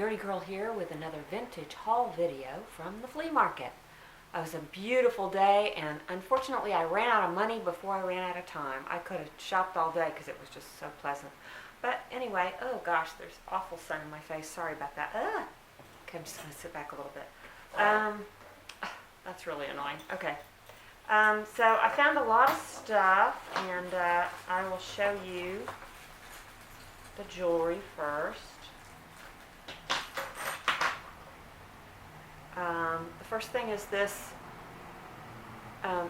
Dirty Girl here with another vintage haul video from the flea market. It was a beautiful day, and unfortunately I ran out of money before I ran out of time. I could have shopped all day because it was just so pleasant. But anyway, oh gosh, there's awful sun in my face. Sorry about that. Okay, I'm just going to sit back a little bit. That's really annoying. Okay. So I found a lot of stuff, and I will show you the jewelry first. The first thing is this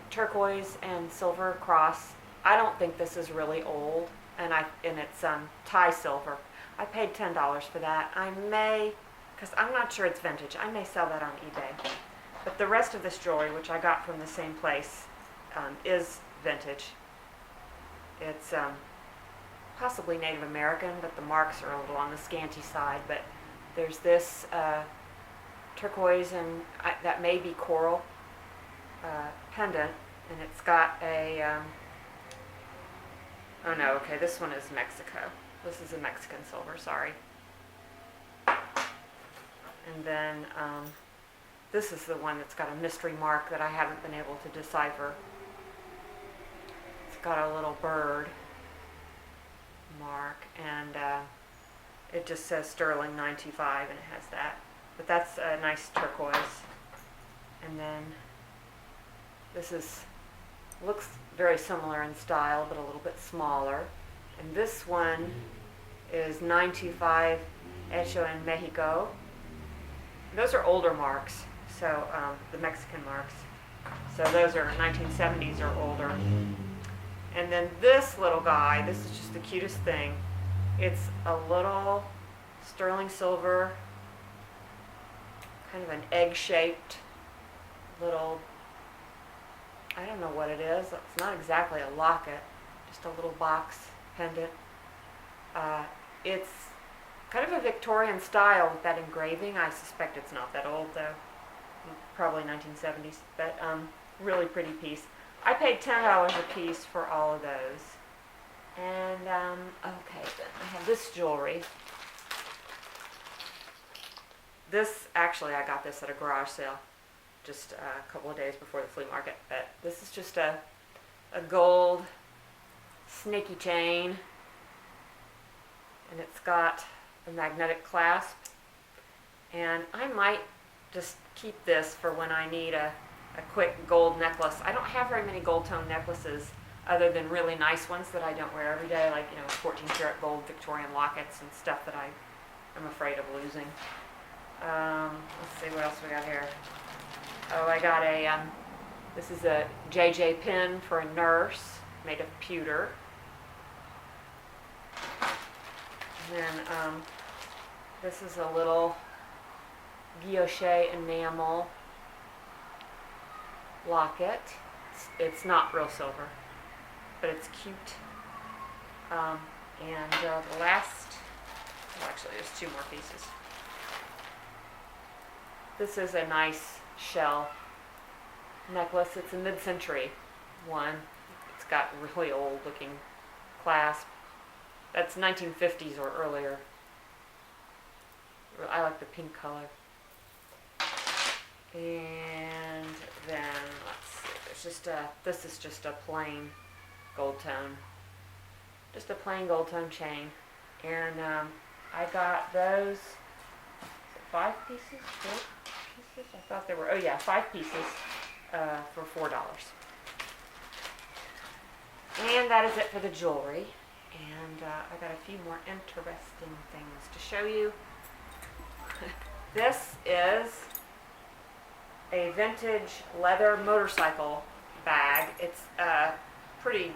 turquoise and silver cross. I don't think this is really old, and it's Thai silver. I paid $10 for that. I may, because I'm not sure it's vintage, I may sell that on eBay. But the rest of this jewelry, which I got from the same place, is vintage. It's possibly Native American, but the marks are a little on the scanty side. But there's this turquoise and that may be coral pendant, and it's got a oh no, okay, this one is Mexico. This is a Mexican silver, sorry. And then this is the one that's got a mystery mark that I haven't been able to decipher. It's got a little bird mark, and it just says sterling 925, and it has that. But that's a nice turquoise. And then this looks very similar in style, but a little bit smaller. And this one is 925 hecho en Mexico. Those are older marks, so the Mexican marks. So those are 1970s or older. And then this little guy, this is just the cutest thing. It's a little sterling silver, kind of an egg-shaped little, I don't know what it is. It's not exactly a locket, just a little box pendant. It's kind of a Victorian style with that engraving. I suspect it's not that old though, probably 1970s, but really pretty piece. I paid $10 a piece for all of those. And okay, then I have this jewelry. This, actually, I got this at a garage sale just a couple of days before the flea market. But this is just a gold snaky chain, and it's got a magnetic clasp. And I might just keep this for when I need a quick gold necklace. I don't have very many gold tone necklaces other than really nice ones that I don't wear every day, like 14 karat gold Victorian lockets and stuff that I'm afraid of losing. Let's see what else we got here. Oh, I got this is a JJ pin for a nurse made of pewter. And then this is a little guilloche enamel locket. It's not real silver, but it's cute. And the last, actually there's two more pieces. This is a nice shell necklace. It's a mid-century one. It's got really old looking clasp. That's 1950s or earlier. I like the pink color. And then let's see, this is just a plain gold tone. Just a plain gold tone chain. And I got those 5 pieces, 4 pieces? I thought there were, 5 pieces for $4. And that is it for the jewelry. And I got a few more interesting things to show you. This is a vintage leather motorcycle bag. It's pretty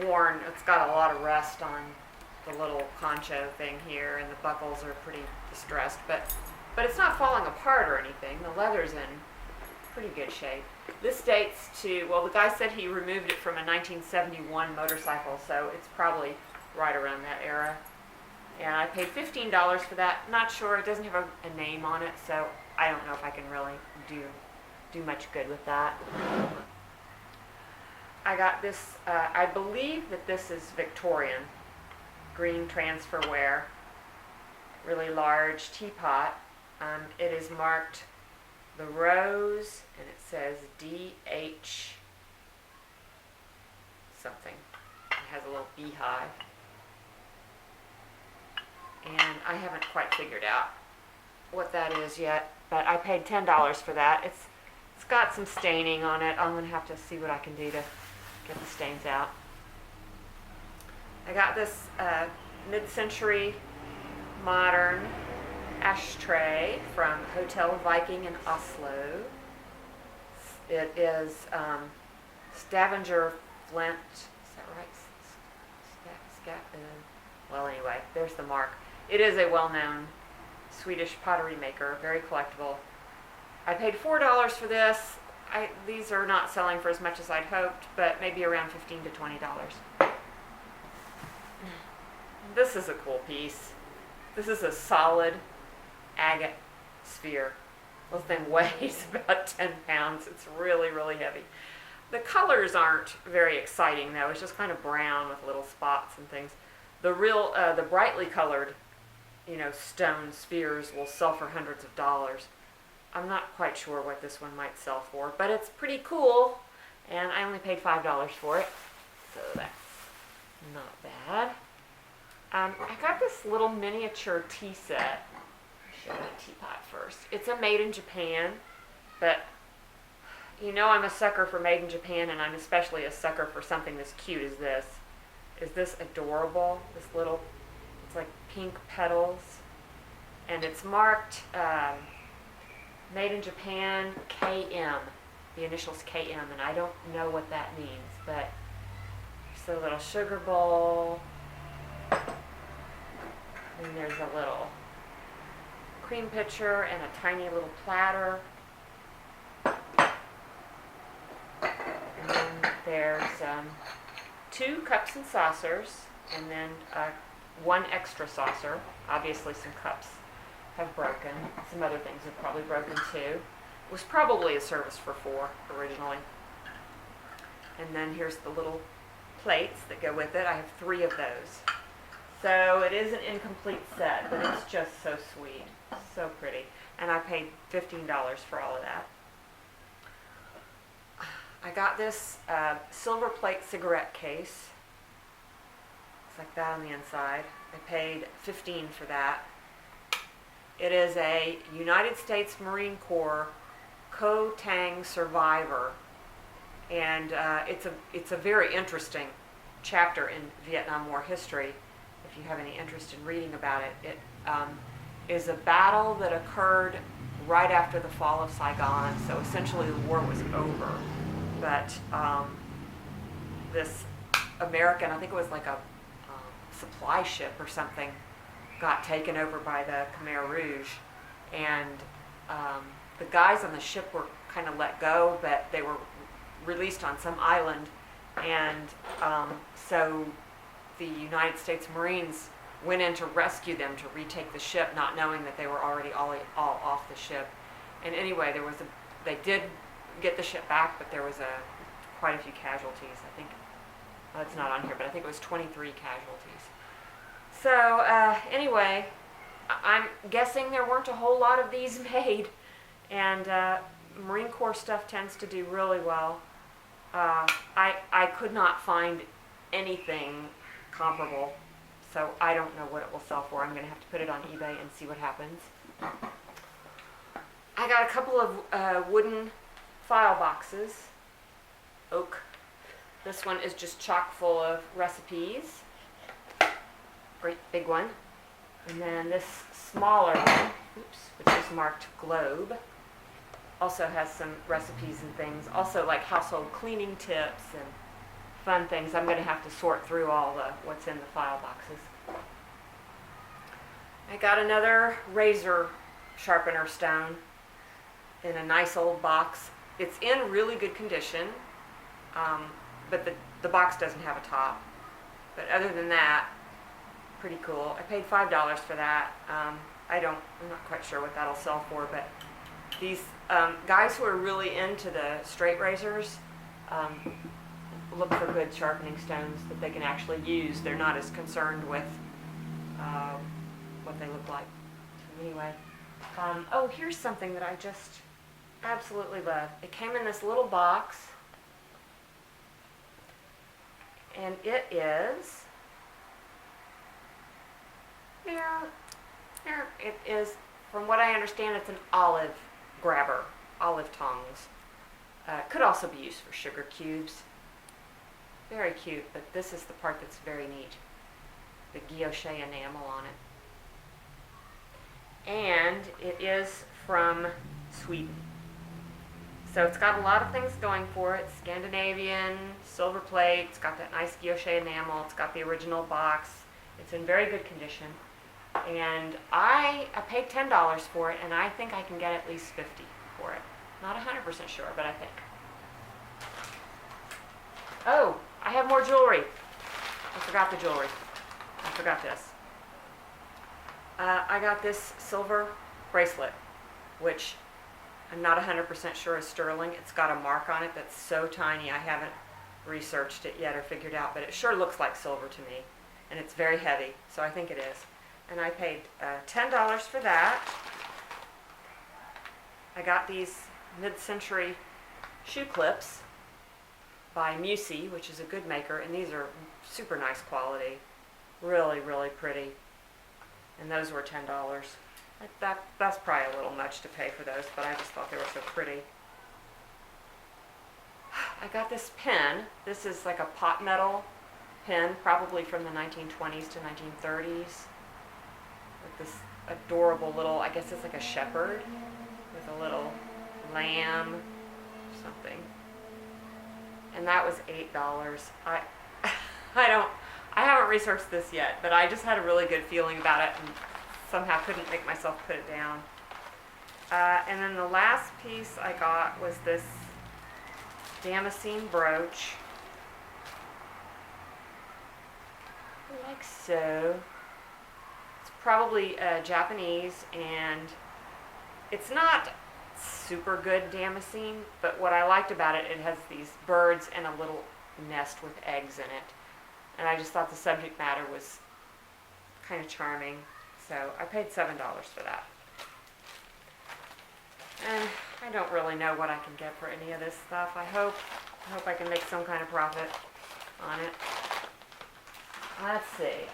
worn. It's got a lot of rust on the little concho thing here, and the buckles are pretty distressed, but it's not falling apart or anything. The leather's in pretty good shape. This dates to, well, the guy said he removed it from a 1971 motorcycle, so it's probably right around that era. And I paid $15 for that. Not sure, it doesn't have a name on it, so I don't know if I can really do much good with that. I got this, I believe that this is Victorian green transfer wear really large teapot. It is marked the rose, and it says DH something. It has a little beehive. And I haven't quite figured out what that is yet, but I paid $10 for that. It's got some staining on it. I'm going to have to see what I can do to get the stains out. I got this mid-century modern ashtray from Hotel Viking in Oslo. It is Stavanger flint. Is that right? Well, anyway, there's the mark. It is a well-known Swedish pottery maker, very collectible. I paid $4 for this. These are not selling for as much as I'd hoped, but maybe around $15 to $20. This is a cool piece. This is a solid agate sphere. This thing weighs about 10 pounds. It's really, really heavy. The colors aren't very exciting, though. It's just kind of brown with little spots and things. The brightly colored, stone spheres will sell for hundreds of dollars. I'm not quite sure what this one might sell for, but it's pretty cool, and I only paid $5 for it, so that's not bad. I got this little miniature tea set. I'll show you the teapot first. It's a made in Japan, but I'm a sucker for made in Japan, and I'm especially a sucker for something as cute as this. Is this adorable? This little, it's like pink petals, and it's marked made in Japan KM. The initials KM, and I don't know what that means, but there's a little sugar bowl, and there's a little cream pitcher and a tiny little platter. And then there's 2 cups and saucers, and then 1 extra saucer. Obviously some cups have broken. Some other things have probably broken too. It was probably a service for 4 originally. And then here's the little plates that go with it. I have 3 of those. So it is an incomplete set, but it's just so sweet. So pretty. And I paid $15 for all of that. I got this silver plate cigarette case. It's like that on the inside. I paid $15 for that. It is a United States Marine Corps Ko Tang survivor, and it's a very interesting chapter in Vietnam War history. If you have any interest in reading about it, it is a battle that occurred right after the fall of Saigon. So essentially, the war was over. But this American, I think it was like a supply ship or something, got taken over by the Khmer Rouge, and the guys on the ship were kind of let go, but they were released on some island, and so the United States Marines went in to rescue them, to retake the ship, not knowing that they were already all off the ship. And anyway, they did get the ship back, but there was quite a few casualties. I think it's not on here, but I think it was 23 casualties. So anyway, I'm guessing there weren't a whole lot of these made, and Marine Corps stuff tends to do really well. I could not find anything comparable, so I don't know what it will sell for. I'm going to have to put it on eBay and see what happens. I got a couple of wooden file boxes, oak. This one is just chock full of recipes. Great big one. And then this smaller one, which is marked Globe, also has some recipes and things. Also like household cleaning tips and fun things. I'm going to have to sort through all what's in the file boxes. I got another razor sharpener stone in a nice old box. It's in really good condition, but the box doesn't have a top. But other than that, pretty cool. I paid $5 for that. I'm not quite sure what that'll sell for, but these guys who are really into the straight razors look for good sharpening stones that they can actually use. They're not as concerned with what they look like. Anyway, oh, here's something that I just absolutely love. It came in this little box, and it is, here, it is, from what I understand, it's an olive grabber, olive tongs. Could also be used for sugar cubes. Very cute, but this is the part that's very neat. The guilloche enamel on it. And it is from Sweden. So it's got a lot of things going for it. Scandinavian, silver plate, it's got that nice guilloche enamel, it's got the original box. It's in very good condition. And I paid $10 for it, and I think I can get at least $50 for it. Not 100% sure, but I think. Oh, I have more jewelry. I forgot the jewelry. I forgot this. I got this silver bracelet, which I'm not 100% sure is sterling. It's got a mark on it that's so tiny I haven't researched it yet or figured out, but it sure looks like silver to me. And it's very heavy, so I think it is. And I paid $10 for that. I got these mid-century shoe clips by Musi, which is a good maker, and these are super nice quality. Really, really pretty. And those were $10. That's probably a little much to pay for those, but I just thought they were so pretty. I got this pen. This is like a pot metal pen, probably from the 1920s to 1930s. With this adorable little, I guess it's like a shepherd with a little lamb or something. And that was $8. I haven't researched this yet, but I just had a really good feeling about it and somehow couldn't make myself put it down. And then the last piece I got was this damascene brooch, like so. It's probably Japanese, and it's not super good damascene, but what I liked about it, it has these birds and a little nest with eggs in it. And I just thought the subject matter was kind of charming, so I paid $7 for that. And I don't really know what I can get for any of this stuff. I hope I can make some kind of profit on it. Let's see.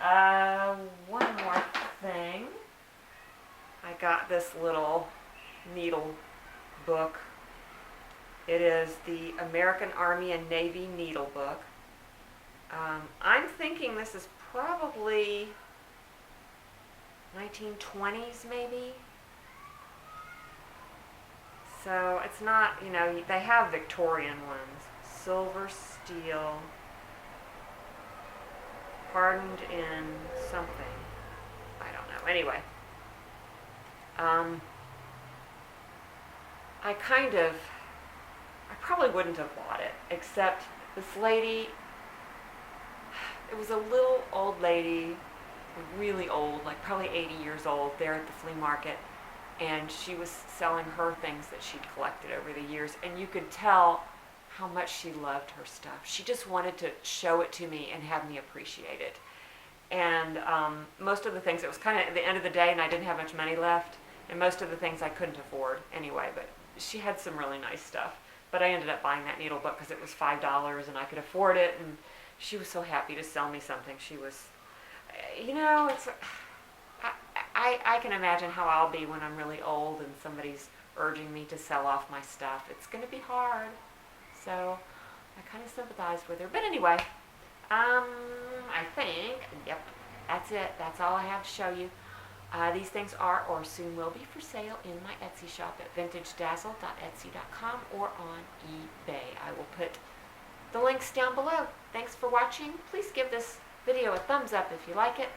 One more thing. I got this little needle book. It is the American Army and Navy needle book. I'm thinking this is probably 1920s maybe. So it's not, you know, they have Victorian ones. Silver steel, hardened in something. I don't know. Anyway. I probably wouldn't have bought it, except this lady, it was a little old lady, really old, like probably 80 years old, there at the flea market, and she was selling her things that she'd collected over the years, and you could tell how much she loved her stuff. She just wanted to show it to me and have me appreciate it. And most of the things, it was kind of at the end of the day and I didn't have much money left, and most of the things I couldn't afford anyway, but she had some really nice stuff. But I ended up buying that needle book because it was $5 and I could afford it, and she was so happy to sell me something. She was, you know, it's, I can imagine how I'll be when I'm really old and somebody's urging me to sell off my stuff. It's going to be hard. So I kind of sympathized with her. But anyway, I think, yep, that's it. That's all I have to show you. These things are or soon will be for sale in my Etsy shop at vintagedazzle.etsy.com or on eBay. I will put the links down below. Thanks for watching. Please give this video a thumbs up if you like it,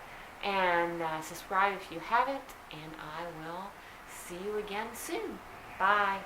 and subscribe if you haven't, and I will see you again soon. Bye.